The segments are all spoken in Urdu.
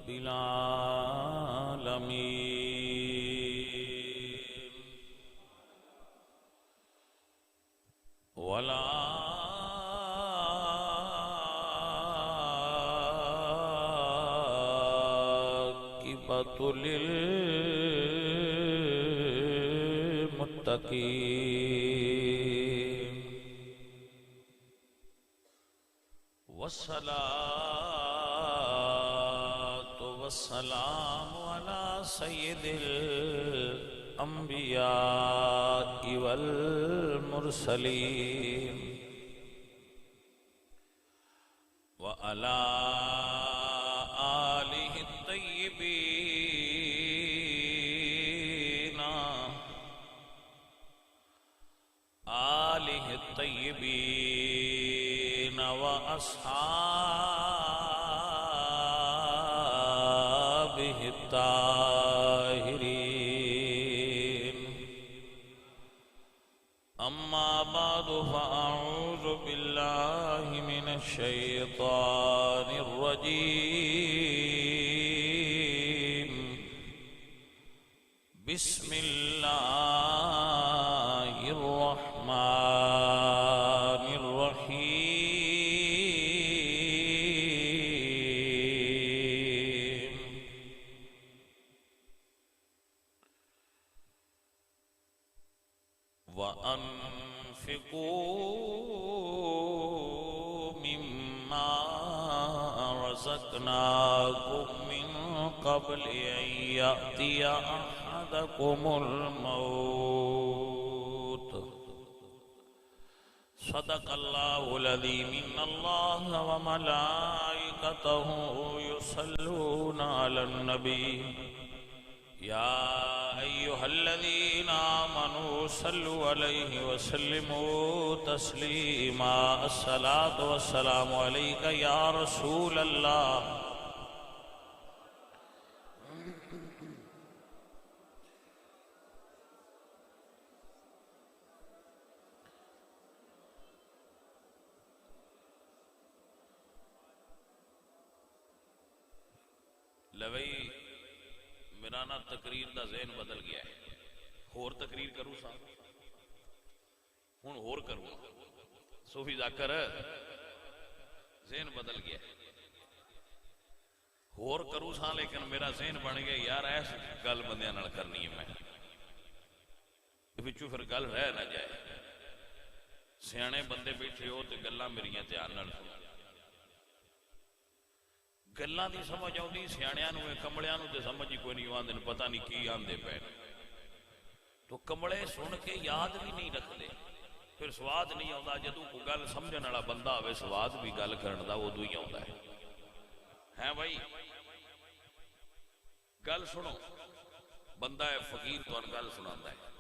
رب العالمين والعاقبة للمتقين والصلاة والسلام على سيد الأنبياء والمرسلين وعلى آله الطيبين وأصحابه الطاهرين أما بعد فأعوذ بالله من الشيطان الرجيم بسم الله الرحمن الرحيم وأنفقوا مما رزقناكم من قبل أن يأتي أحدكم الموت صدق الله العظيم إن الله وملائكته يصلون على النبي يا أيها الذين آمنوا صلوا عليه وسلموا تسليما الصلاة والسلام عليك يا رسول الله لوئی میرا نا تقریر دا ذہن بدل گیا ہے ہور تقریر کروں سا ہون ہور کروں صوفی ذاکر ذہن بدل گیا ہے ہور کروں سا لیکن میرا ذہن بن گیا یار ایس گل بندیاں نال کرنی ہے میں وچوں پھر گل رہ نہ جائے سیانے بندے بیٹھے ہو تے گلاں میریاں دھیان نال سنو گلاں دی سمجھ آؤندی سیاڑیاں نو کملیاں نو تے سمجھ ہی کوئی نہیں آندے پتہ نہیں کی آندے پے تو کملے سن کے یاد بھی نہیں رکھتے پھر سواد نہیں آندا جدوں کوئی گل سمجھن والا بندہ ہوے سواد بھی گل کرن دا اودوں ہی آندا ہے ہیں بھائی گل سنو بندہ ہے فقیر تہاڈ گل سناندا ہے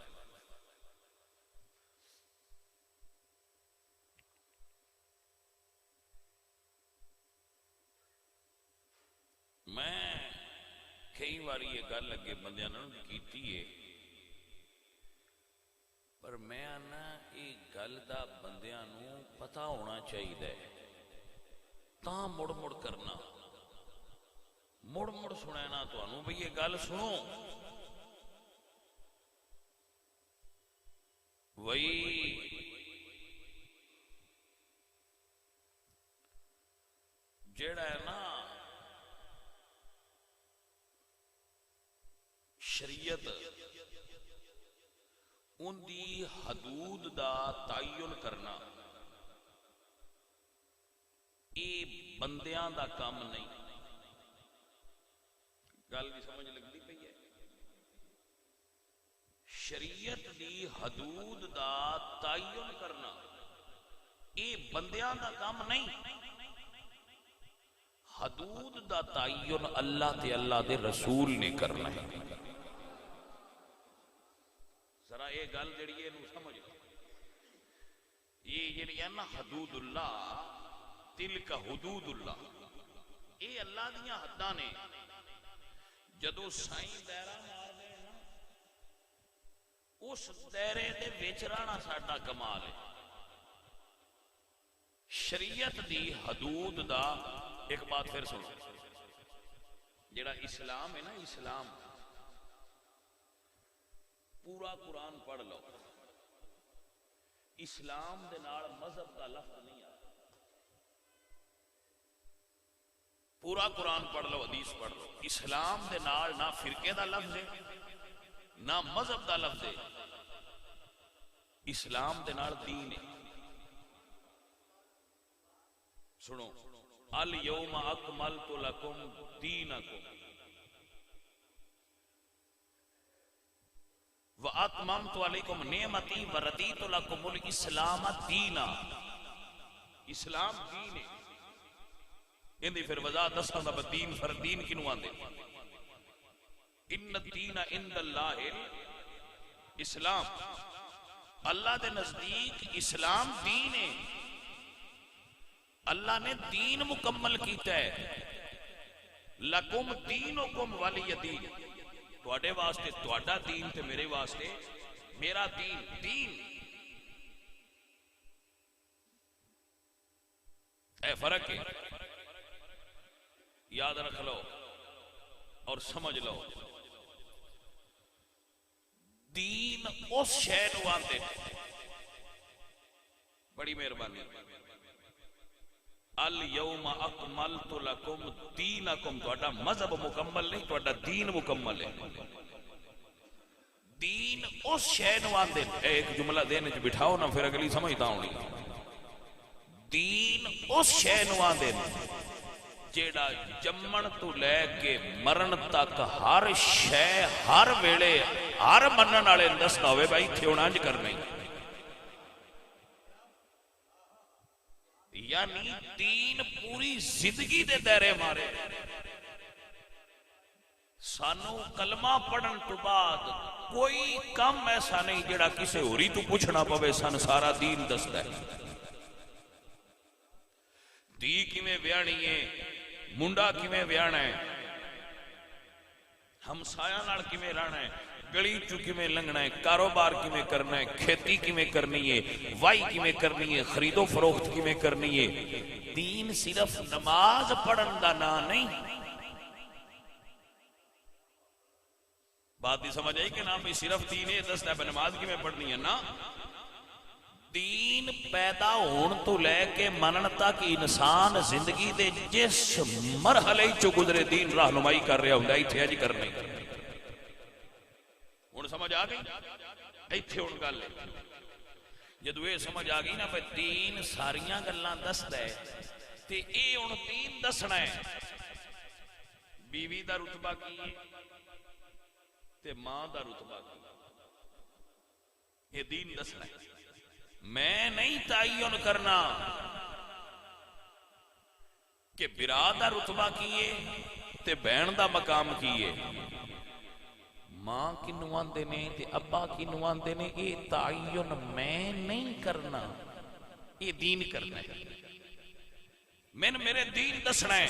میں کئی باری یہ گل لگے بندیاں نال کیتی ہے پر میں آنا یہ گل دا بندیاں نو پتہ ہونا چاہیے تاں مڑ مڑ کرنا مڑ مڑ سنینا تانوں بھئی یہ گل سنو وہی جیڑا ہے نا شریعت ان دی حدود دا تعین کرنا اے بندیاں دا کام نہیں گل بھی سمجھ لگتی پئی ہے شریعت دی حدود دا تعین کرنا اے بندیاں دا کام نہیں حدود دا تعین اللہ تے اللہ دے رسول نے کرنا ہے ذرا یہ گل جڑی ہے نو سمجھ یہ جڑی ہے نا حدود اللہ تلک حدود اللہ اے اللہ دیاں حداں نے جدو سائیں دائرہ مار دے نا اس دائرے دے وچ رہنا ساڈا کمال ہے شریعت دی حدود دا ایک بات پھر سنو جڑا اسلام ہے نا، اسلام پورا قرآن پڑھ لو، اسلام دے نال مذہب دا لفظ نہیں آتا. پورا قرآن پڑھ لو، حدیث پڑھ لو، اسلام دے نال نہ فرقے دا لفظ ہے نہ مذہب دا لفظ ہے. اسلام دے نال دین ہے. سنو، الیوم اکملت لکم دینکم واتممت علیکم نعمتی ورضیت لکم الاسلام دینا. اسلام دین ہے. اندی پھر وضاحت دساں دا دین فر دین کینوں آندے. ان الدین عند اللہ اسلام، اللہ دے نزدیک اسلام دین ہے. اللہ نے دین مکمل کیتا ہے. لکم دینکم ولی دین، تواڈے واسطے تواڈا دین تے میرے واسطے میرا دین. دین اے فرق ہے، یاد رکھ لو اور سمجھ لو. دین اس شے نو آندے. بڑی مہربانی. الیوم اکملت لکم دینکم، تہاڈا مذہب مکمل نہیں، تہاڈا دین مکمل ہے. دین اس شے نو آندے. ایک جملہ دین وچ بٹھاؤ نا، پھر اگلی سمجھتا ہونی. دین اس شے نو آندے جیڑا جمن تو لے کے مرن تک ہر شے ہر ویلے ہر منن والے دسدا ہوئے بھائی ایتھے ہن انج کرنا. یعنی دین پوری زندگی دے دائرے مارے. سانو کلمہ پڑھن تو بعد کوئی کم ایسا نہیں جڑا کسے ہوری تو پوچھنا پوے. سن سارا دین دسدا ہے. دی کیویں ویاہنی ہے، منڈا کیویں ویاہنا ہے، ہمسایاں نال کیویں رہنا ہے، گلی چو کیویں لنگنا ہے، کاروبار کیویں کرنا ہے، کھیتی کیویں کرنی ہے، وائی کیویں کرنی ہے، خرید و فروخت کیویں کرنی ہے. دین صرف نماز پڑھن دا نا نہیں. بات ہی سمجھ آئی کہ نا بھی صرف دین ہے دستا ہے نماز کیویں پڑھنی ہے. نا، دین پیدا ہون تو لے کے منن تک انسان زندگی دے جس مرحلے چو گزرے دین رہنمائی کر رہا ہوندا. ایتھے اج کرنے ہن سمجھ آ گئی. ایتھے ہن گل جدوں یہ سمجھ آ گئی نا پہ دین ساریاں گلاں دسدا ہے تے اے ہن دین دسنا ہے. بیوی دا رتبہ کی ہے تے ماں دا رتبہ کی ہے، یہ دین دسنا ہے. میں نہیں تعین کرنا کہ برا رتبہ کیے تے بہن دا مقام کیے، ماں کی نواندے نے تے ابا کی نواندے نے. یہ تعین میں نہیں کرنا، یہ دین کرنا ہے. میں نے میرے دین دسنا ہے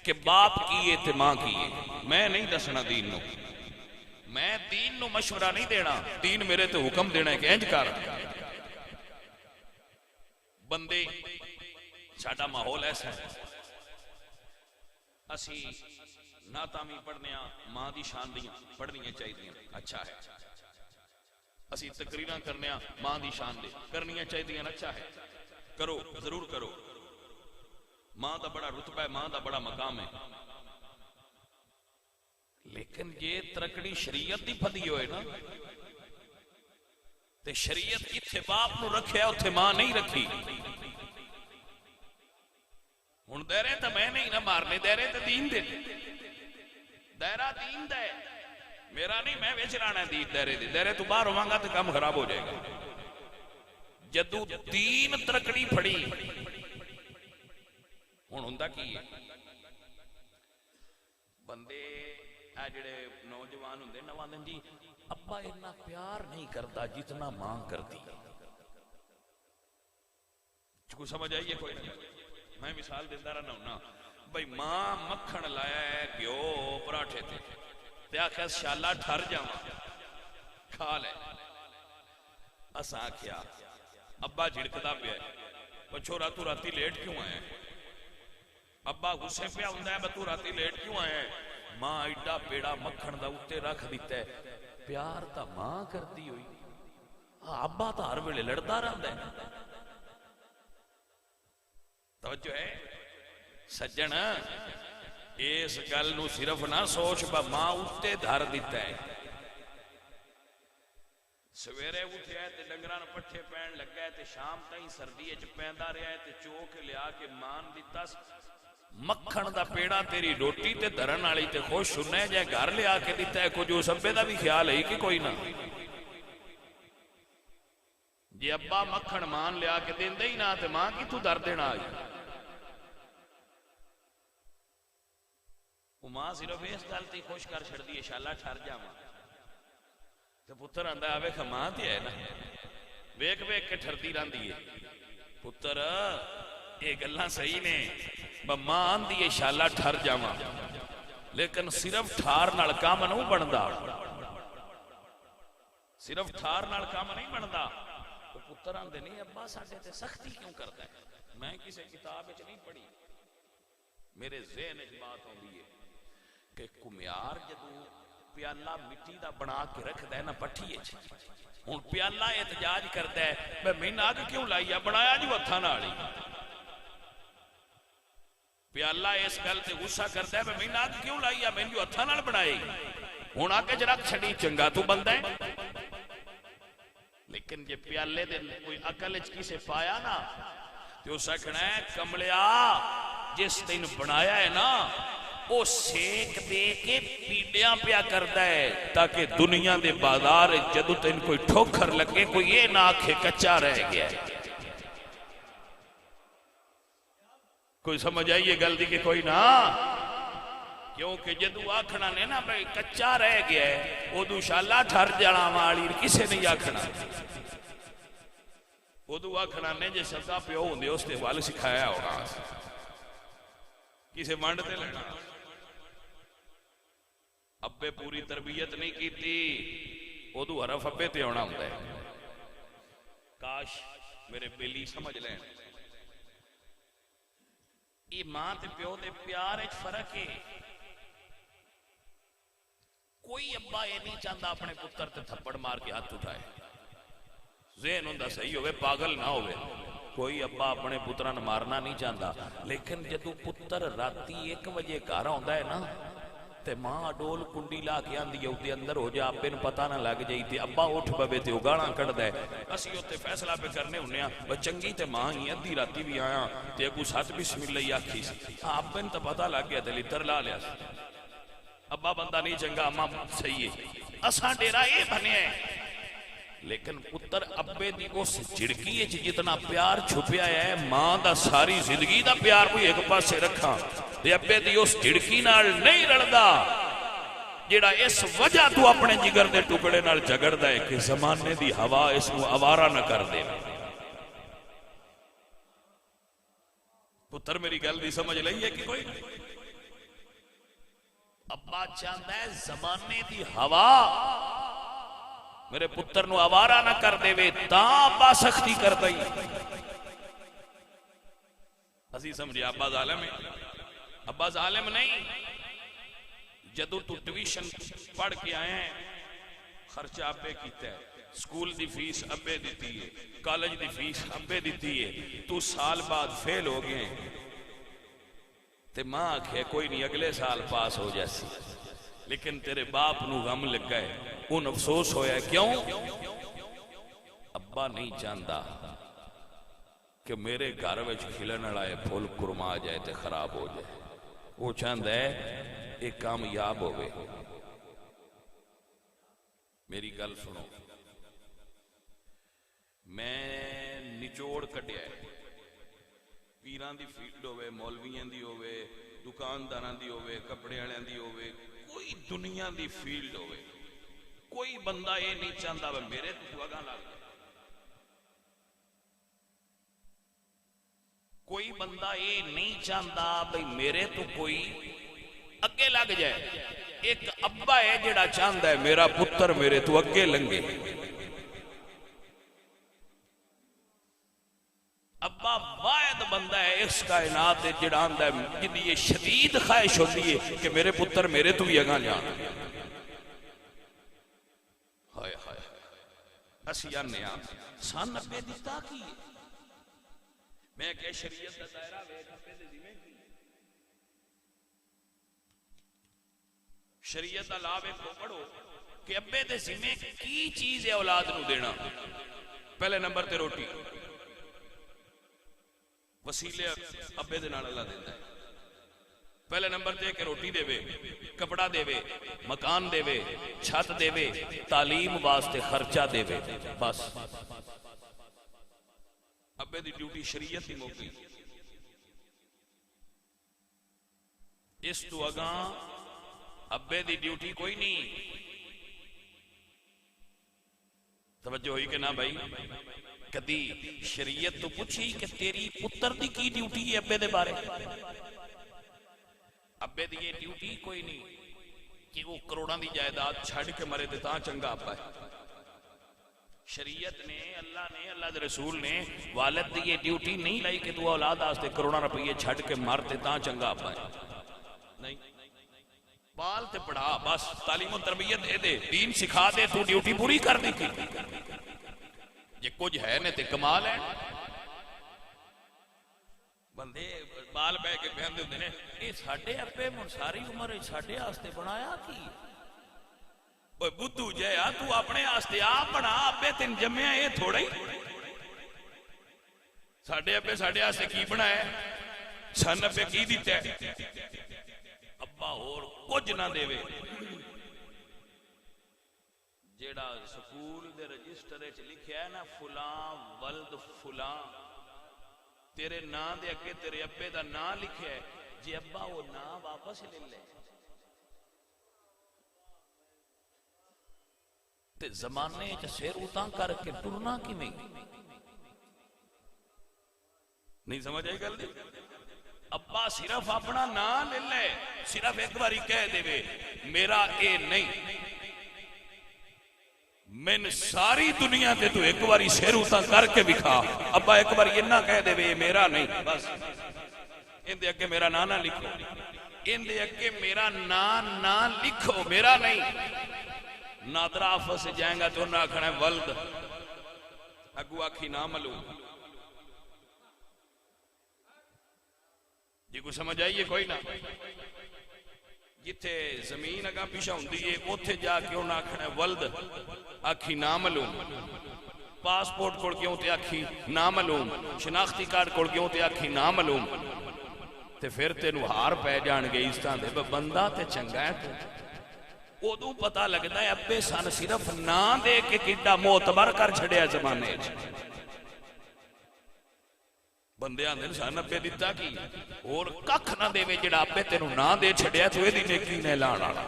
کہ باپ کیے تے ماں کیے. میں نہیں دسنا دین نو. میں دین نو مشورہ نہیں دینا. دین میرے تے حکم دینا ہے کہ انج کر. بندے ساڈا ماحول ایسا ہے، اسی نعتاں بھی پڑھنے ماں دی شان دیاں پڑھنیاں چاہیے. اچھا ہے. اسی تقریراں کرنے ماں دی شان دے کرنیاں چاہیے. اچھا ہے، کرو، ضرور کرو. ماں دا بڑا رتبہ ہے، ماں دا بڑا مقام ہے. لیکن یہ ترکڑی شریعت دی پھدی ہوئے نا، تے شریعت اتھے باپ نو رکھے اتھے ماں نہیں رکھی. ہن دائرے تے میں نہیں نہ مارنے، دائرے تے دین دے. دائرہ دین دے میرا نہیں، میں وچ رہنا دین دائرے دے. دائرے تو باہر ہوواں گا تے کام خراب ہو جائے گا. جدو دین ترکڑی پھڑی ہن ہوندا کی ہے، بندے اے جڑے نوجوان ہوندے نواندن جی ابا اتنا پیار نہیں کرتا جتنا ماں کرتی. کو سمجھ آئیے کوئی نہیں؟ میں مثال دیتا رہنا ہونا بھائی ماں مکھن لایا ہے گیو پراٹھے تے آخیا شالا ٹھر جاواں کھا لے. اساں آخیا ابا جھڑکدا پیا ہے، چھورا تو راتی لیٹ کیوں آیا؟ ابا غصے پہ ہوندا ہے تو راتی لیٹ کیوں آیا ہے؟ ماں ایڈا پیڑا مکھن دا اتے رکھ دیتا ہے، پیار تا ماں کرتی ہوئی، ابا تا ہر ویلے لڑتا رہتا ہے۔ توجہ ہے سجن، اس گل نو صرف نہ سوچ با ماں اتے دھر دیتا ہے۔ سویرے اٹھیا ہے تے ڈنگراں پٹھے پین لگا ہے تے شام تائیں سردی وچ پیندا رہیا ہے تے چوک لیا کے مان دیتا، مکھن دا پیڑا تیری روٹی تے دھرن والی تے خوش ہونا جے گھر لیا کے دیتا ہے، کچھ اس ابے دا بھی خیال ہے کہ کوئی نہ؟ جی ابا مکھن مان لیا کے دیندے ہی نہ تے ماں کی تو در دینا آئی؟ وہ ماں صرف اس گل تے خوش کر چھڑدی ہے شالا ٹھر جاواں تے پتر آندا ہے ویکھ ماں تے ہے نا، ویکھ ویکھ کے ٹھردی رہندی ہے۔ پتر یہ گلاں صحیح نے، ماں آندی ہے شالا ٹھر جاواں، لیکن صرف ٹھار نال کام نہیں بندا، صرف ٹھار نال کام نہیں بندا۔ وہ پتر آندے نہیں ابا ساڈے تے سختی کیوں کردا ہے؟ میں کسی کتاب وچ نہیں پڑھی، میرے ذہن وچ بات آندی ہے کہ کمیار جدوں پیالہ مٹی دا بنا کے رکھدا ہے نا پٹھی وچ، ہن پیالہ احتجاج کردا ہے میں مہینہ اگ کیوں لائی بنایا جو ہتھاں نال ہی، پیالہ اس گل تے غصہ کردا ہے میں مہینہ اگ کیوں لائی میں جو ہتھاں نال بنائی، ہن اگ وچ رکھ چھڑی چنگا تو بندہ ہے۔ لیکن جے پیالے دے کوئی عقل وچ کسے پایا نا تے اس آکھنا ہے کملیا جس دن بنایا ہے نا وہ سیک دے کے پیڑیاں پیا کردا ہے تاکہ دنیا دے بازار جدو تین کوئی ٹھوکر لگے کوئی یہ نہ آکھے کچا رہ گیا ہے۔ کوئی سمجھ آئیے گل دی کہ کوئی نہ، کیونکہ جدو آکھنا نے نا بھئی کچا رہ گیا ہے ادو شالا ٹھر جڑا والی کسے نہیں آکھنا، ادو آکھنا نے جے سزا پیو ہوندے اس تے وال سکھایا ہونا، کسے منڈ تے لینا۔ ابے پوری تربیت نہیں کیتی ادو حرف ابے تے ہونا ہوتا ہے۔ کاش میرے بیلی سمجھ لیں یہ ماں تے پیو دے پیار وچ فرق ہے۔ کوئی ابا یہ نہیں چاہتا اپنے پتر تے تھپڑ مار کے ہاتھ اٹھائے، ذہن ہوندا صحیح ہوئے پاگل نہ ہوئے، کوئی ابا اپنے پتران مارنا نہیں چاہتا، لیکن جدو پتر راتی 1 بجے گھر آندا ہے نا تے ماں ڈول کنڈی لا کے آندی ہے اُتے اندر ہو جا ابے نوں پتہ نہ لگ جائی تے ابا اٹھ پوے تے گالاں کڈدا ہے، اسی اوتے فیصلہ پہ کرنے ہونے ہاں چنگی تے ماں ہی ادھی راتی بھی آیا تے اگوں سچ بسم اللہ آکھی سی، ابے نوں تے پتہ لگ گیا تے لتر لا لیا سی، ابا بندہ نہیں چنگا اماں صحیح ہے، اساں ڈیرا یہ بنیا ہے۔ لیکن پتر ابے دی اس جھڑکی جتنا پیار چھپیا ہے ماں دا ساری زندگی دا پیار کوئی ایک پاسے رکھا تے ابے دی اس جھڑکی نال نہیں رلدا جیڑا اس وجہ تو اپنے جگر دے ٹکڑے نال جگڑدا ہے کہ زمانے دی ہوا اس نو آوارہ نہ کر دے۔ پتر میری گل دی سمجھ لئی ہے کہ کوئی ابا چاہتا ہے زمانے دی ہوا میرے پتر نو آوارہ نہ کر دے وے تا ابا سختی کر دئی۔ اسی سمجھے ابا ظالم ہے؟ ابا ظالم نہیں، جدو تو ٹیوشن پڑھ کے آئے ہیں خرچہ ابے کیتا ہے، سکول دی فیس ابے دیتی ہے، کالج دی فیس ابے دیتی ہے، تو سال بعد فیل ہو گئے تے ماں آکھے کوئی نہیں اگلے سال پاس ہو جیسی، لیکن تیرے باپ نو غم لگ گئے ان افسوس ہویا ہے، کیوں؟ ابا نہیں چاہتا کہ میرے گھر وچ کھلن والے پھول کرما جائے تے خراب ہو جائے، وہ چاہتا ہے ایک کامیاب ہوئے۔ میری گل سنو، میں نچوڑ کٹیا ہے، پیران دی فیلڈ ہوئے، مولویاں دی ہوئے، دکانداراں دی ہوئے، کپڑے والوں دی ہوئے، کوئی دنیا دی فیلڈ ہوئے، کوئی بندہ یہ نہیں چاہتا میرے تو اگاں لگ جائے، کوئی بندہ یہ نہیں چاہتا بھئی میرے تو کوئی اگے لگ جائے۔ ایک ابا ہے جڑا چاہتا ہے میرا پتر میرے تو اگے لنگے۔ ابا واحد بندہ ہے اس کائنات دے جڑا آندا ہے جدی یہ شدید خواہش ہوتی ہے کہ میرے پتر میرے تو بھی اگاں جان. ہائے ہائے اسی آنے سن ابے دیتا کی میں کہ شریعت دا دائرہ ویکھ ابے دے ذمہ کی شریعت دا لا ویکھو پڑھو کہ ابے دے ذمہ کی چیز ہے اولاد نو دینا. پہلے نمبر تے روٹی وسیلے ابے دے نال اللہ دیندا ہے. پہلے نمبر تے کہ روٹی دے وے کپڑا دے وے مکان دے وے چھت دے وے تعلیم واسطے خرچہ دے وے. بس ابے دی ڈیوٹی شریعت ہی موقع اس تو اگاں ابے دی ڈیوٹی کوئی نہیں. توجہ ہوئی کہ نہ بھائی؟ کدی شریعت تو پوچھی کہ تیری پتر دی کی ڈیوٹی ہے ابے دے بارے؟ ابے دی یہ ڈیوٹی کوئی نہیں کہ وہ کروڑاں دی جائیداد چھڑ کے مرے تے تاں چنگا ابا ہے. شریعت نے اللہ دے رسول نے والد دی یہ ڈیوٹی نہیں لائی کہ تو اولاد واسطے کروڑاں روپے چھڑ کے مر تے تاں چنگا ابا ہے. نہیں، پال تے پڑھا، بس تعلیم و تربیت دے دے، دین سکھا دے، تو ڈیوٹی پوری کر دی تھی. یہ کچھ ہے نے تے کمال ہے. بندے بال بہ کے بہندے ہوندے نے اے ساڈے ابے من ساری عمر ساڈے واسطے بنایا کی؟ اوے بدھو جیا تو اپنے واسطے آپ بنا، ابے تین جمیا اے تھوڑا ہی. ساڈے ابے ساڈے واسطے کی بنایا؟ سن ابے کی دیتا ہے؟ ابا اور کچھ نہ دے وے. جیڑا سکول دے رجسٹر وچ لکھیا ہے نا فلاں ولد فلاں، تیرے نام دے اگے تیرے ابے دا نام لکھیا ہے، جی ابا وہ نام واپس لے لے تے زمانے چ سر اتاں کر کے ٹرنا کیویں؟ نہیں سمجھ آئی گل دی؟ ابا صرف اپنا نام لے لے، صرف ایک باری کہہ دے وے میرا اے نہیں، من ساری دنیا تے تو ایک باری سر اتاں کر کے بکھا. ابا ایک باری یہ نہ کہہ دے وے میرا نہیں، بس ان دے اگے میرا نام نہ لکھو، ان دے اگے میرا نام نہ لکھو، میرا نہیں. نادرا آفس سے جائیں گا تو انہوں نے آکھنا ہے ولد، اگو آکھی نام معلوم. جی کو سمجھ آئیے کوئی نہ؟ جتھے زمین اگا پیشہ ہوندی ہے اوتھے جا کے انہوں نے آکھنا ہے ولد، آکھی نام معلوم. پاسپورٹ کوڑ کے ہوتے آکھی نام معلوم، شناختی کارڈ کوڑ کے ہوتے آکھی نام معلوم. تے پھر تینو ہار پہ جان گئی اس طرح دے بندہ تے چنگا ہے تو ادو پتہ لگتا ہے ابے سن صرف نہ دے کے کڈا معتبر کر چھڑیا زمانے چ. بندے آندے سن ابے دتا کی اور ککھ نہ دے جڑا ابے تینو نہ دے چھڑیا تو یہ نیکی نے لان والا.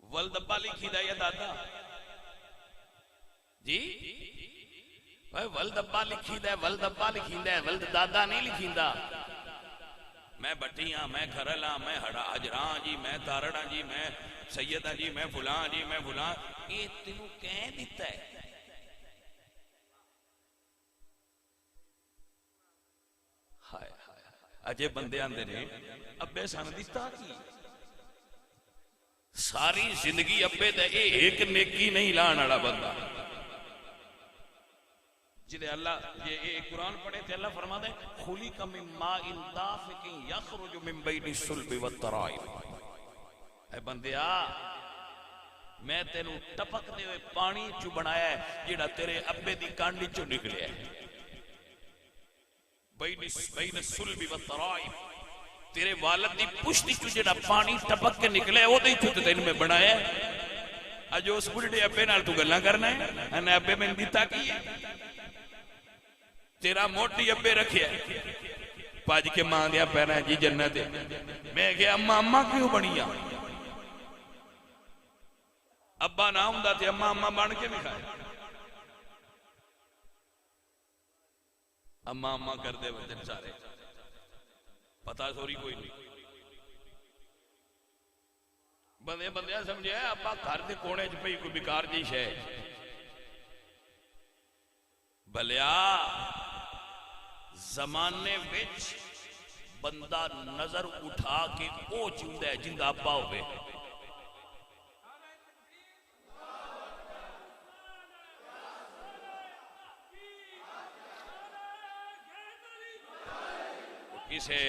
ولد ابا لکھی دا یا دادا؟ جی ولد ابا لکھی دا، ولد ابا لکھی دا، ولد دادا نہیں لکھی دا. میں بٹیاں، میں گھرلاں، میں حجراں جی، میں تارڑاں جی، میں سیدہ جی، میں فلاں جی، میں فلاں. یہ تینوں کہیں دیتا ہے؟ ہائے ہائے اجے بندے آندے نے ابے سن دیتا کی؟ ساری زندگی ابے تے ایک نیکی نہیں لان والا بندہ. جدے اللہ یہ قرآن پڑھے تھے اللہ فرماتا ہے خُلِقَ مِن مَاءٍ دَافِقٍ يَخْرُجُ مِن بَيْنِ الصُّلْبِ وَالتَّرَائِبِ. اے بندیا میں تینوں ٹپک دے ہوئے پانی چو بنایا ہے جڑا تیرے ابے دی کانڈی چو نکلیا ہے. بین الصُّلْبِ وَالتَّرَائِبِ، تیرے والد دی پشتی چو جڑا پانی ٹپک کے نکلے وہ دی چو تین میں بنایا ہے. اجو اس بڑھے ابے نال تو گلاں کرنا ہے انہیں ابے میں دیتا کی ہے؟ تیرا موٹی ابے رکھیا پاج کے ماں دیا پیرا جی جنت. میں کہ اماں اماں کیوں بنیا؟ ابا نہ ہوندا تے اماں اماں بن کے نہیں کھائے. اماں اماں کر دے وجن سارے پتا سوری کوئی نہیں. بندے بندے سمجھے ابا گھر دے کونے چ پئی کوئی بیکار جی شے بھلیا زمانے وچ بندہ نظر اٹھا کے او چاہتا ہے جندا ابا ہوئے. کسے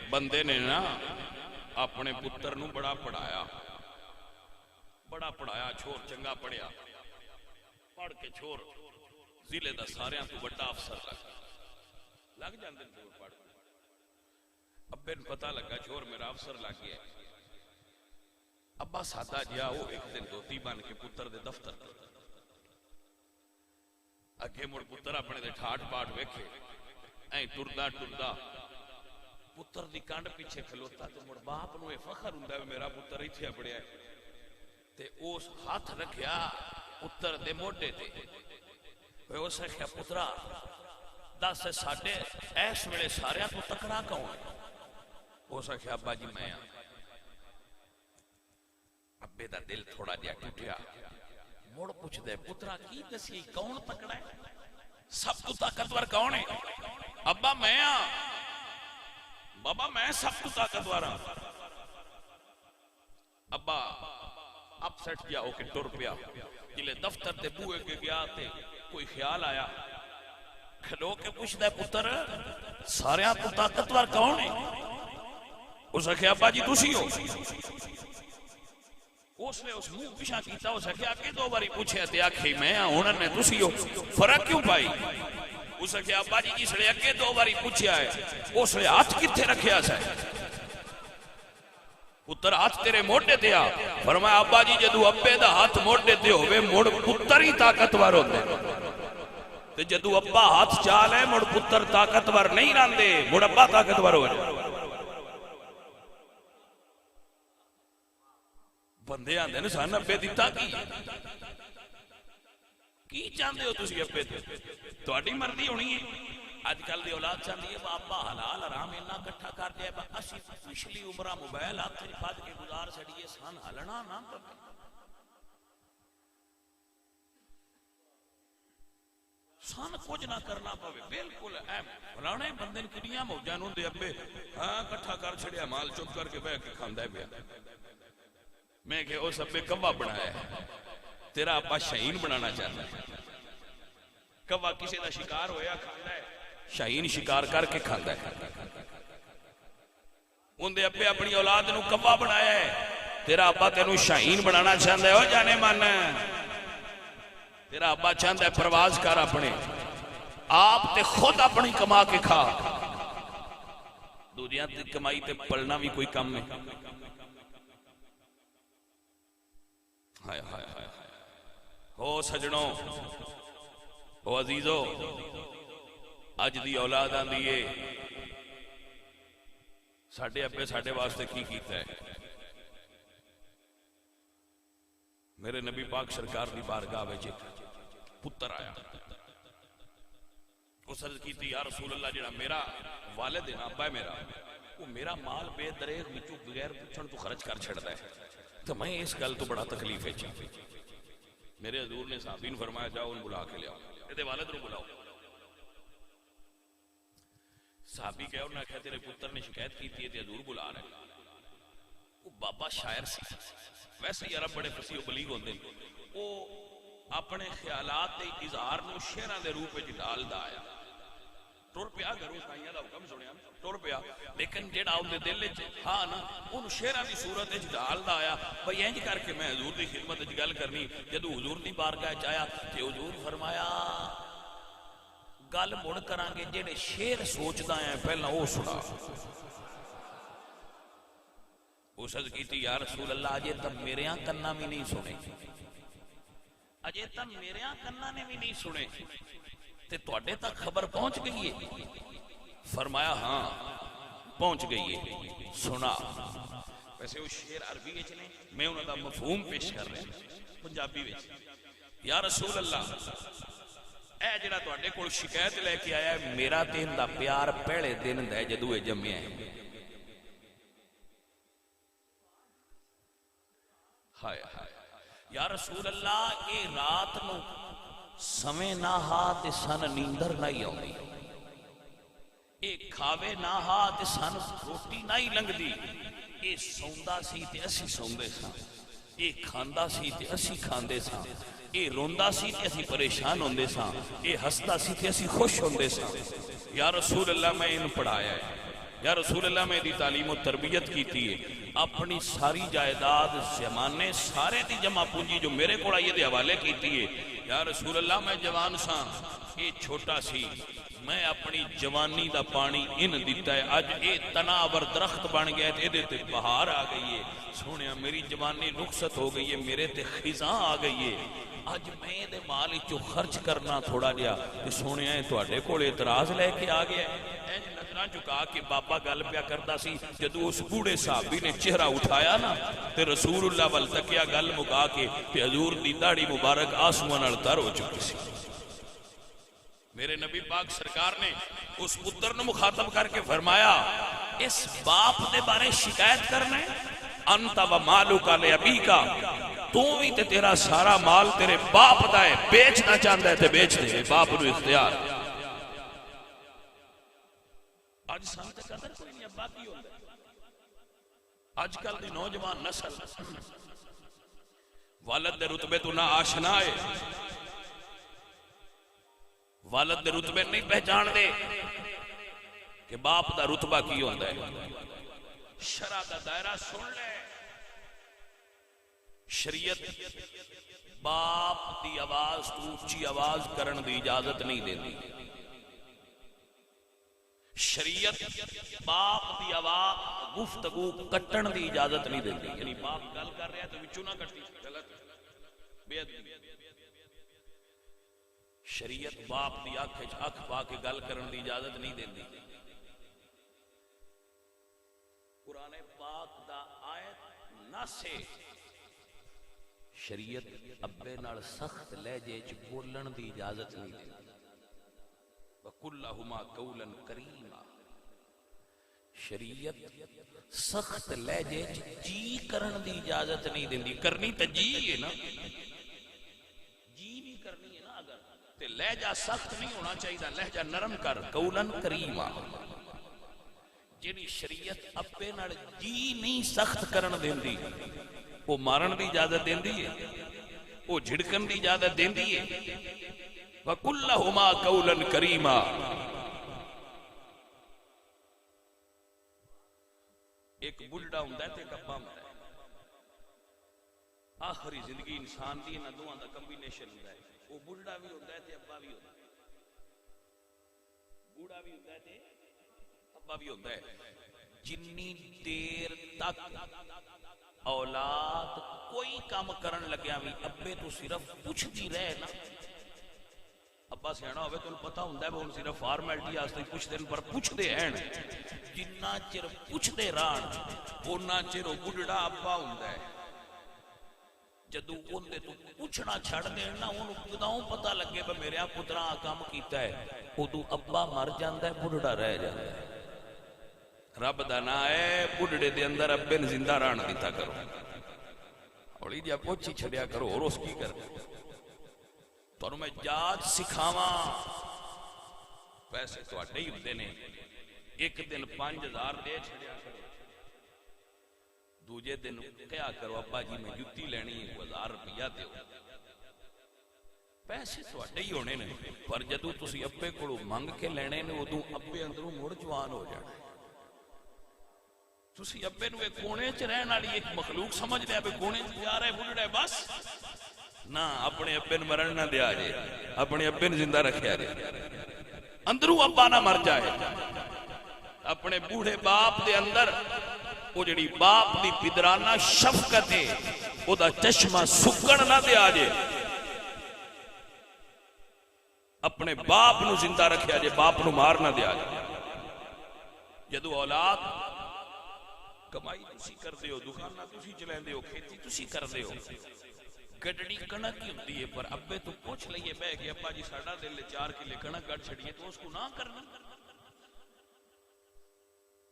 بندے نے نا اپنے پتر نو بڑا پڑھایا, چھوڑ چنگا پڑھیا, پڑھ کے چھوڑ ضلع دا ساریاں تو بڑا افسر لگ جاندے چھوڑ پڑھ. ابے نو پتہ لگا چھوڑ میرا افسر لگ گیا. ابا سادہ جیا وہ ایک دن دھوتی بن کے پتر دے دفتر اگے مڑ پتر اپنے دے ٹھاٹ پاٹ ویکھے این ٹردا پتر دی کانڈ پیچھے کھلوتا تو مڑ باپ نو فخر ہوندا ہے میرا پتر ایتھے پڑھیا ہے تے اس ہاتھ رکھیا پتر دے موڈے تے. اس آخیا پترا دس ساڈے اس ویلے سارے تو تکڑا کون ہے؟ اس آخیا ابا جی میں. ابے دا دل تھوڑا جہا ٹوٹیا, مڑ پوچھدا ہے پترا کی دسی کون تکڑا ہے؟ سب تو طاقتور کون ہے؟ ابا میں ہاں. بابا میں سب تو طاقتور ہاں. ابا اپ سیٹ گیا ہو کے ٹر پیا. جلے دفتر تے بوئے کے گیا تے کوئی خیال آیا, کھلو کے پوچھدا ہے پتر سارے تو طاقتور کون ہے؟ اس آخیا ابا جی تسی ہو. اس نے اس منہ پیچھا کیتا, اس آخیا کہ دو باری پوچھے تے آکھی میں ہاں, انہوں نے تسی ہو, فرق کیوں پائی؟ اس آخیا ابا جی جس نے اگے دو باری پوچھا ہے اس نے ہاتھ کتنے رکھیا سا؟ پتر ہاتھ تیرے موڈے تے آ. فرمایا ابا جی جدو ابے دا ہاتھ موڈے تے ہوئے مڑ پتر ہی طاقتور ہوندے, تے جدو ابا ہاتھ چال ہے مڑ پتر طاقتور نہیں راندے, مڑ ابا طاقتور ہو جائے. بندے آندے نے سان ابے دیتا کی چاہتے ہو تسی ابے تے؟ تہاڈی مرضی ہونی ہے. اج کل دی اولاد چاہتی ہے ابا حلال حرام اتنا کٹھا کر دیا, اسی پچھلی عمرہ موبائل ہاتھ پھد کے گزار چھڑیے, سان ہلنا نہ پوے. سان کچھ نہ کرنا پوے بالکل. فلانے بندے نے کڑیاں موجاں نوں دے ابے ہاں کٹھا کر چھڑیا مال چپ کر کے بہ کے کھاندا ہے پیا. میں کہ اس ابے کوا بنایا ہے, تیرا ابا شہین بنانا چاہتا ہے. کوا کسی دا شکار ہویا کھاندا ہے, شہین شکار کر کے کھاندا ہے. اندے ابے اپنی اولاد نو کوا بنایا ہے, تیرا ابا تینوں شہین بنانا چاہتا ہے. او جانے من تیرا ابا چاہتا ہے پرواز کر اپنے آپ تے خود اپنی کما کے کھا, دوجیاں تے کمائی تے پلنا بھی کوئی کم ہے. ہائے ہائے ہائے ہو سجنوں, او عزیزو, اج دی اولاد آندی ہے ساڈے ابے ساڈے واسطے کی کیتا ہے. میرے نبی پاک سرکار دی بارگاہ وچ پتر آیا, اس عرض کیتی یا رسول اللہ جڑا میرا والد ہے نا ابا ہے میرا, وہ میرا مال بے دریغ وچوں بغیر پوچھن تو خرچ کر چھڑدا ہے, تو میں اس گل تو بڑا تکلیف ہے. میرے حضور نے صحابی نے فرمایا جاؤ ان بلا کے لے آؤ, اے والد نو بلاؤ. صحابی کہا انہوں نے کہا تیرے پتر نے شکایت کی تھی حضور بلا رہے. وہ بابا شاعر سی, ویسے ہی عرب بڑے فصیح و بلیغ ہوندے, وہ اپنے خیالات دے اظہار نو شعراں دے روپ وچ ڈالدا آیا. ٹر پیا گھروں سائیاں دا حکم سنیا ٹر پیا, لیکن جیڑا اودے دل وچ ہاں نا اونوں شعراں دی صورت وچ ڈالدا آیا. بھئی انج کر کے میں حضور دی خدمت وچ گل کرنی. جدوں حضور دی بارگاہ وچ آیا تے حضور فرمایا گل مڑ کران گے, جڑے شعر سوچدا ہے پہلا او سنا. اس عرض کیتی یا رسول اللہ اجے تک میرے کنا بھی نہیں سنے, اجے تک میرے کنا نے بھی نہیں سنے, تے تواڈے تک خبر پہنچ گئی ہے؟ فرمایا ہاں پہنچ گئی ہے, سنا. ویسے وہ شعر عربی وچ نے, میں انہاں دا مفہوم پیش کر رہا پنجابی وچ. یا رسول اللہ اے جڑا تواڈے کول شکایت لے کے آیا ہے, میرا تے دا پیار پہلے دن دا ہے جدوں اے جمیا ہے. ہائے ہائے یا رسول اللہ, اے رات نو سمے نہ ہا تے سن نیندر نہیں آؤندی، اے کھاوے نہ ہا تے سن روٹی نہیں لنگدی، اے سوندا سی تے اسی سوندے ساں، اے کھاندا سی تے اسی کھاندے ساں، اے روندا سی تے اسی پریشان ہوندے ساں، اے ہسدا سی تے اسی خوش ہوندے ساں۔ یا رسول اللہ میں ان پڑھایا ہے، یا رسول اللہ میں دی تعلیم و تربیت کیتی ہے، اپنی ساری جائیداد زمانے سارے دی جمع پونجی جو میرے کو آئیے دے حوالے کیتی ہے۔ یا رسول اللہ میں جوان ساں، اے چھوٹا سی، میں اپنی جوانی دا پانی ان دیتا ہے، اج اے تناور درخت بن گیا ہے، دے تے بہار آ گئی ہے، سونیا میری جوانی رخصت ہو گئی ہے، میرے تے خزاں آ گئی ہے، اج میں دے مال چو خرچ کرنا تھوڑا جیا، تے سونیا ہے تو اڈے کول اعتراض لے کے آ گیا ہے۔ اینج نظران چکا کہ بابا گل پیا کرتا سی، جدو اس بوڑھے صحابی نے چہرہ اٹھایا نا تے رسول اللہ وال تکیا گل مکا کے تے حضور دی داڑھی مبارک آسمان نال تر ہو چکی سی۔ میرے نبی پاک سرکار نے اس پتر نے مخاطب کر کے فرمایا، اس باپ دے بارے شکایت کرنا ہے، انت و مالک لابیکا، تو بھی تے تیرا سارا مال تیرے باپ دا ہے، بیچنا چاہتا ہے تے بیچ دے، باپ نو اختیار۔ آج سانتے قدر کوئی نہیں، ابا کی ہوتا ہے۔ آج کل دی نوجوان نسل والد دے رتبے تو نہ آشنا ہے، والد دے رتبے نہیں پہچان دے کہ باپ دا رتبہ کی ہوتا ہے۔ شرع دا دائرہ سن لے، شریعت باپ دی آواز تو اونچی آواز کرن دی اجازت نہیں دیندی، شریعت باپ دی آواز گفتگو کٹن دی اجازت نہیں دیندی، یعنی باپ گل کر رہا ہے تو وچوں نہ کٹی، غلط بے ادبی۔ شریعت باپ دی اکھ پا کے گل کرن دی اجازت نہیں دیندی۔ قرآن پاک دا آیت نہ سے شریعت ابے نال سخت لہجے چ بولن دی اجازت نہیں دیندی۔ وَقُلْ لَهُمَا قَوْلًا كَرِيمًا، شریعت سخت لہجے چ جی کرن دی اجازت نہیں دیندی، کرنی تے جی ہے نا، جی بھی کرنی ہے نا، اگر تے لہجہ سخت نہیں ہونا چاہیے، لہجہ نرم کر، قولاً کریما۔ جیڑی شریعت اپنے نال جی نہیں سخت کرن دیندی، وہ مارن دی اجازت دیندی ہے، وہ جھڑکن دی اجازت دیندی ہے۔ وَقُلْ لَهُمَا قَوْلًا كَرِيمًا۔ ایک بلڈا ہوندہ ہے تے ایک ابا ہوندہ ہے، آخری زندگی انسان دی نہ دوہاں دا کمبینیشن ہوندہ ہے، وہ بلڈا بھی ہوندہ ہے تے ابا بھی ہوندہ ہے، بوڑھا بھی ہوندہ ہے تے ابا بھی ہوندہ ہے۔ جنی دیر تک اولاد کوئی کام کرن لگیا بھی ابے تو صرف پوچھ دی رہے نا، ابا سیانا ہوئے تو انہوں پتا ہوندہ ہے وہ صرف فارمیلٹی آستے پوچھ دے پر پوچھ دے ہیں، جنہ چر پوچھ دے ران انہاں چر وہ بڑھڑا ابا ہوندہ ہے۔ جدو اندے تو پوچھنا چھڑ دے نا انہوں پتاؤں پتا لگے با میرے آپ پترہ کام کیتا ہے، ادو ابا مر جاندہ ہے، بڑھڑا رہ جاندہ ہے۔ رب دانا ہے بڑھڑے دے اندر ابے نے زندہ ران دیتا کرو، اولی جا پوچھی چھڑیا کرو اور اس کی کر تو انہوں میں جاج سکھاواں، پیسے تو اٹھے ہی ہوتے نے، ایک دن 5000 دے چھڑیا کرو، دوجہ دن کیا کرو ابا جی میں جتی لینی 1000 روپیہ دے ہو، پیسے تو اٹھے ہی ہونے نے، پر جدو تسی ابے کو مانگ کے لینے نے ادو ابے اندروں مڑ جوان ہو جانا۔ تسی ابے نو ایک کونے چ رہن والی ایک مخلوق سمجھ لیا، ابے کونے چ جا رہا ہے بڑھڑا ہے بس نہ، اپنے ابے نے مرن نہ دیا جے، اپنے ابے نے زندہ رکھیا جے، اندروں ابا نہ مر جائے، اپنے بوڑھے باپ دے اندر وہ جڑی باپ دی پدرانہ شفقت ہے وہ دا چشمہ سکڑ نہ دیا جے، اپنے باپ نو زندہ رکھیا جے، باپ نو مار نہ دیا جے۔ جدو اولاد کمائی تسی کر دے ہو، دکانہ تسی چلیں دے ہو، کھیتی تسی کر دے ہو، گڑڑی کنک کی ہوتی ہے، پر ابے تو پوچھ لئیے بے کہ ابا جی ساڑھا دل 4 کلے کنک گڑ چھڑیے تو اس کو نہ کرنا،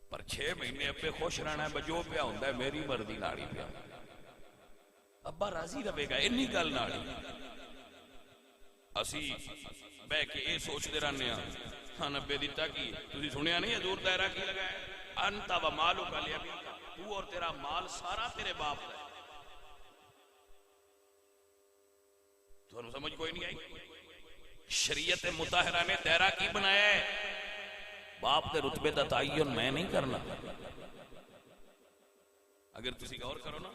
پر 6 مہینے ابے خوش رہنا ہے، بجو پیا ہوندہ ہے میری مردی ناڑی پیا، ابا راضی رہے گا، انی گل ناڑی اسی بہ کے یہ سوچتے رہنے ہاں 90 دیتا کی تسی سنیا نہیں حضور دائرہ کی لگایا انتا و مالو کا لیا بھی تو اور تیرا مال سارا تیرے باپ ہے. تو انہوں سمجھ کوئی نہیں آئی. شریعت مطہرہ نے دائرہ کی بنایا ہے باپ دے رتبے دا تعین میں نہیں کرنا. اگر تسی غور کرو نا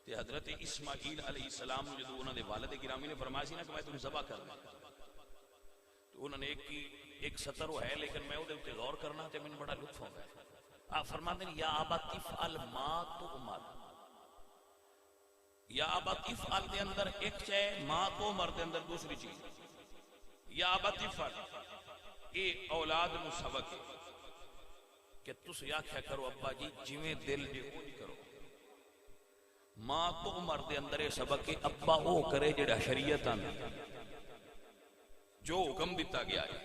تے حضرت اسماعیل علیہ السلام جدو انہوں نے والد گرامی نے فرمایا سی نا کہ میں تمہیں ذبح کرنا تو انہوں نے ایک سطر وہ ہے لیکن میں وہ غور کرنا تے میں بڑا لطف ہوگا. آپ فرماتے ہیں یا ابت افعل ما تؤمر. یا ابت افعل دے اندر ایک چاہے ما تؤمر دے اندر دوسری چیز یا ابت افعل اے اولاد نو سبق کہ تس یا کیا کرو ابا جی جویں دل دے وہ نہیں کرو. ماں تو عمر دے اندر سبق کہ ابا وہ کرے جڑا شریعت آندی جو حکم دیتا گیا ہے.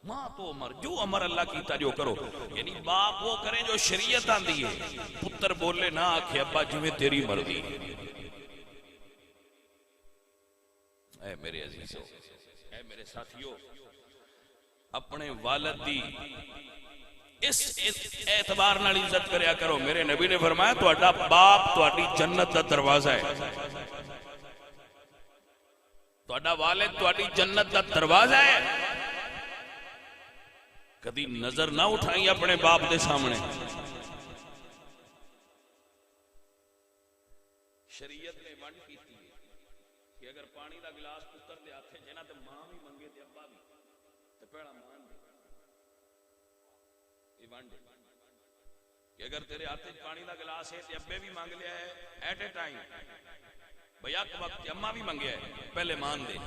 ماں تو عمر جو عمر اللہ کیتا جو کرو یعنی باپ وہ کرے جو شریعت آندی ہے. پتر بولے نہ آکھے ابا جویں تیری مرضی. اے میرے عزیزو اے میرے ساتھیو اپنے والد دی اس اعتبار نال عزت کریا کرو. میرے نبی نے فرمایا تہاڈا باپ تہاڈی جنت دا دروازہ ہے. تہاڈا والد تہاڈی جنت دا دروازہ ہے. کدی نظر نہ اٹھائی اپنے باپ دے سامنے. شریعت نے ونڈ کیتی ہے کہ اگر پانی دا گلاس پتر دے ہاتھ جنا تے ماں بھی منگے تے ابا بھی تے پہلا مان دے. یہ ونڈ کہ اگر تیرے ہاتھ پانی دا گلاس ہے تے ابے بھی مانگ لیا ہے ایٹ اے ٹائم بھئی ایک وقت اماں بھی منگیا ہے پہلے مان دے.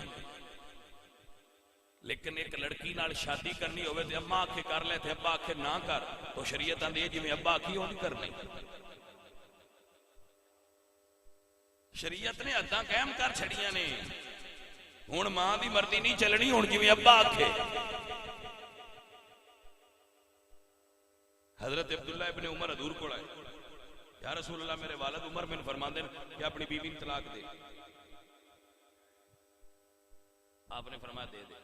لیکن ایک لڑکی نال شادی کرنی ہوئے تے اماں آکھے کر لے تے ابا آکھے نہ کر تو شریعت آندی جی میں ابا آکھی ہو نہیں کرنی. شریعت نے حداں قائم کر چھڑیاں نے. ہن ماں دی مرضی نہیں چلنی ہن جویں ابا آکھے. حضرت عبداللہ ابن عمر حضور کو آئے یا رسول اللہ میرے والد عمر میں فرماندے کہ اپنی بیوی کو طلاق دے. آپ نے فرمایا دے دے.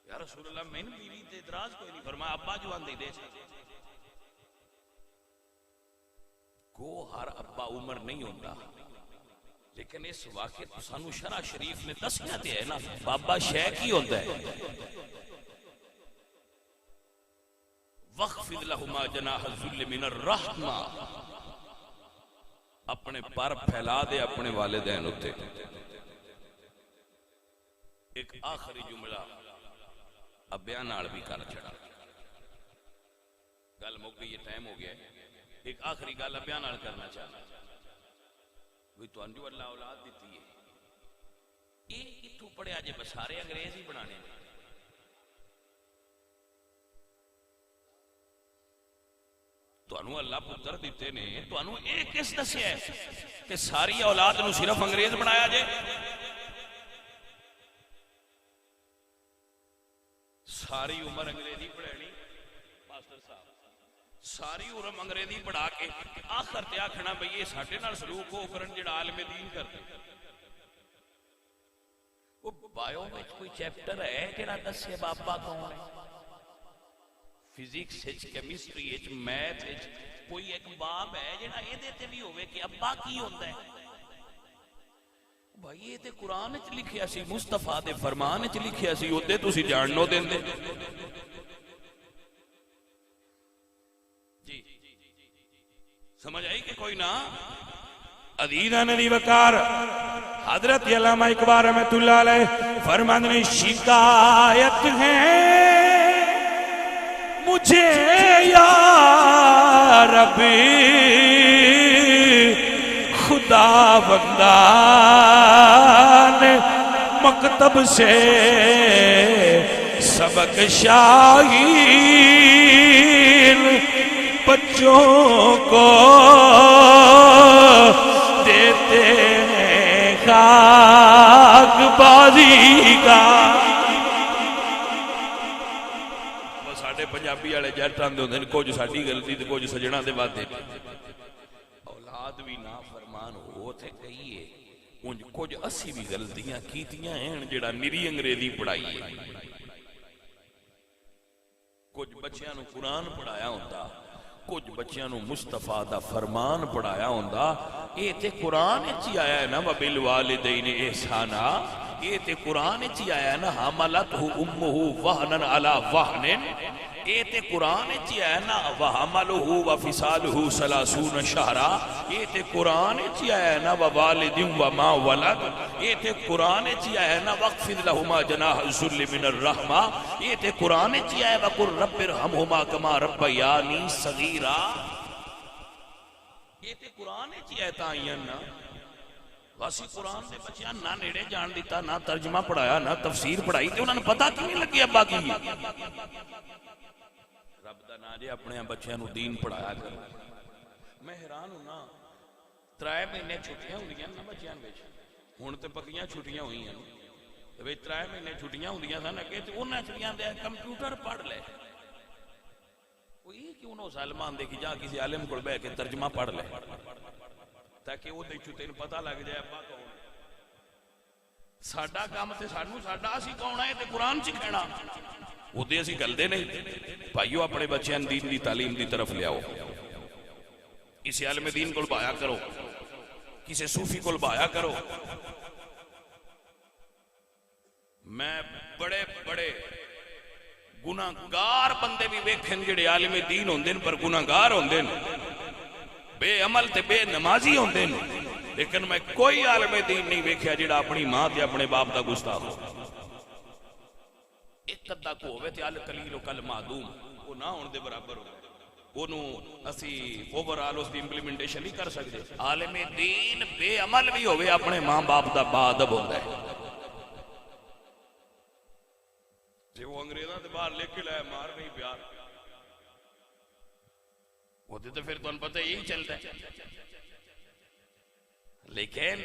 یا رسول اللہ میں نے بیوی تے اعتراض کوئی نہیں. فرمایا ابا جو آندے دے کو ہر ابا عمر نہیں ہوتا. لیکن اس واقعے تو سانو شرع شریف نے دسیا تے ہے نا بابا شے کی ہوتا ہے. وَخْفِضْ لَهُمَا جَنَاحَ الذُّلِّ مِنَ الرَّحْمَةِ. اپنے پر پھیلا دے اپنے والدین ہوتے. ایک آخری جملہ ابیان نال بھی کر چھڑا گل مک گئی یہ ٹائم ہو گیا ہے. ایک آخری گل ابیان نال کرنا چاہتا بھی تو انجو اللہ اولاد دیتی ہے یہ اتھو پڑے آجے بسارے انگریز ہی بنانے میں. تو انہوں اللہ پتر دیتے نے تو انہوں ایک کس دسیا ہے کہ ساری اولاد نو صرف انگریز بنایا جائے. ساری عمر انگریزی پڑھانی ماسٹر صاحب ساری عمر انگریزی پڑھا کے آخر تے آکھنا بھئی یہ ساڈے نال سلوک ہو کرن جڑا عالم دین کرتے. وہ بایو میں کوئی چیپٹر ہے جڑا دسے بابا کون ہے. فزکس وچ کیمسٹری وچ میتھ وچ کوئی ایک باب ہے جڑا اے دیتے بھی ہوئے کہ ابا کی ہوندا ہے. بھائی یہ تے قرآن وچ لکھیا سی مصطفیٰ دے فرمان وچ لکھیا سی اوتے تسی جاننو دیندے. جی سمجھ آئی کہ کوئی نہ. عزیزان علی وقار حضرت علامہ اقبال رحمۃ اللہ علیہ فرماندے ہیں شکایت ہے مجھے یا ربی خدا بندہ نے مکتب سے سبق شاہین بچوں کو دیتے ہیں خاک بازی کا. پنجابی والے جٹ آندے ہوندے نے کچھ ساڈی غلطی تے کچھ سجنا دے وعدے. اولاد بھی نا فرمان ہو تے کہیے انج کچھ اسی بھی غلطیاں کیتیاں ہیں جڑا نری انگریزی پڑھائی ہے. کچھ بچیاں نو قرآن پڑھایا ہوتا, کچھ بچیاں نو مصطفیٰ دا فرمان پڑھایا ہوندا. اے تے قرآن چی آیا ہے نا وبالوالدین احسانا, اے تے قرآن چی آیا ہے نا حملتہ امہ وہنن علی وہنن, اے تے قرآن چی آیا ہے نا وحملہ وفصالہ 30 شہرا, اے تے قرآن چی آیا ہے نا ووالد وما ولد, اے تے قرآن چی آیا ہے نا وَاخْفِضْ لَهُمَا جَنَاحَ الذُّلِّ مِنَ الرَّحْمَةِ, اے تے قرآن چی آیا ہے وَقُلْ رَبِّ ارْحَمْهُمَا كَمَا رَبَّيَانِي صَغِيرًا. یہ تے قرآن چی آیت آئین نا, واسی قرآن دے بچیاں نہ نیڑے جان دیتا, نہ ترجمہ پڑھایا, نہ تفسیر پڑھائی, تے انہوں نے پتا کیوں نہیں لگی ابا کی. رب دا نا جے اپنے بچیاں نو دین پڑھایا کرو. میں حیران ہوں نا, 3 مہینے چھٹیاں ہوندیاں نا بچیاں وچ, ہن تے پکیاں چھٹیاں ہوئیاں تے وچ 3 مہینے چھٹیاں ہوندیاں سن اگے, تے انہاں چھٹیاں دے کمپیوٹر پڑھ لے. یہ کیوں نو سالمان دے کہ جا کسی عالم کو بے کے ترجمہ پڑھ لے تاکہ وہ دے چھتے پتہ لگ جائے ابا کون ہے. ساڈا کام تے سانو ساڈا اسی کون ہے تے قرآن چ کہنا, وہ دے اسی گلدے نہیں. بھائیو اپنے بچیاں دین دی تعلیم دی طرف لے آؤ, کسی عالم دین کو بایا کرو, کسی صوفی کو بایا کرو. میں بڑے بڑے گناہگار بندے بھی ویکھن جڑے عالم دین ہوندے پر گناہگار ہوندے, بے عمل تے بے نمازی ہوندے, لیکن میں کوئی عالم دین نہیں ویکھیا جڑا اپنی ماں تے اپنے باپ دا گستاخ ہو. ایک ادھا کو ہوئے تے ال قلیل و کل معدوم, وہ نہ ہون دے برابر ہو. انہوں اسی اوورال اس دی امپلیمنٹیشن نہیں کر سکتے. عالم دین بے عمل بھی ہوئے اپنے ماں باپ دا با ادب ہوتا ہے. جی وہ انگریزاں دے باہر لکھ کے لائے مار نہیں پیار, وہ دے تو پھر تو ان پتہ یہی چلتا ہے. لیکن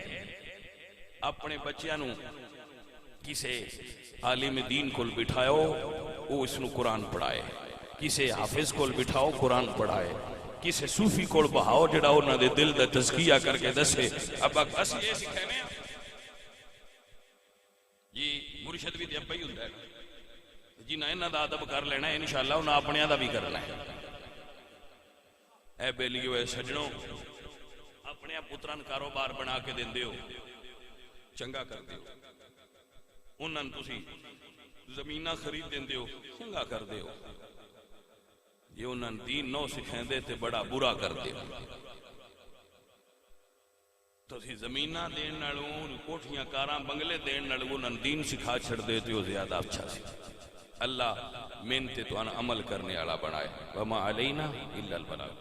اپنے بچیاں نو کسے عالم دین کو بٹھاؤ وہ اس نو قرآن پڑھائے, کسے حافظ کو بٹھاؤ قرآن پڑھائے, کسے صوفی کو بہاؤ جڑا انہاں دے دل دا تزکیہ کر کے دسے. اب اسی یہ سکھانے ہیں جی مرشد بھی تے ابا ہی ہوندا ہے جی, نہ انہاں دا ادب کر لینا ہے انشاءاللہ انہاں اپنے دا بھی کرنا ہے. اے بیلیو اے سجنوں, اپنے پتران کاروبار بنا کے دیندے ہو, چنگا کر دیو. انہاں تسی زمینہ خرید دیندے ہو, چنگا کر دیو. یہ انہاں دین نو سکھائیں دے تے بڑا برا کر دیو. تسی زمینہ دین نالوں, کوٹھیاں کاراں بنگلے دین نالوں انہاں دین سکھا چھڑ دے تے وہ زیادہ اچھا سی. اللہ محنت تو عمل کرنے والا بنائے. وما علینا الا البلاغ.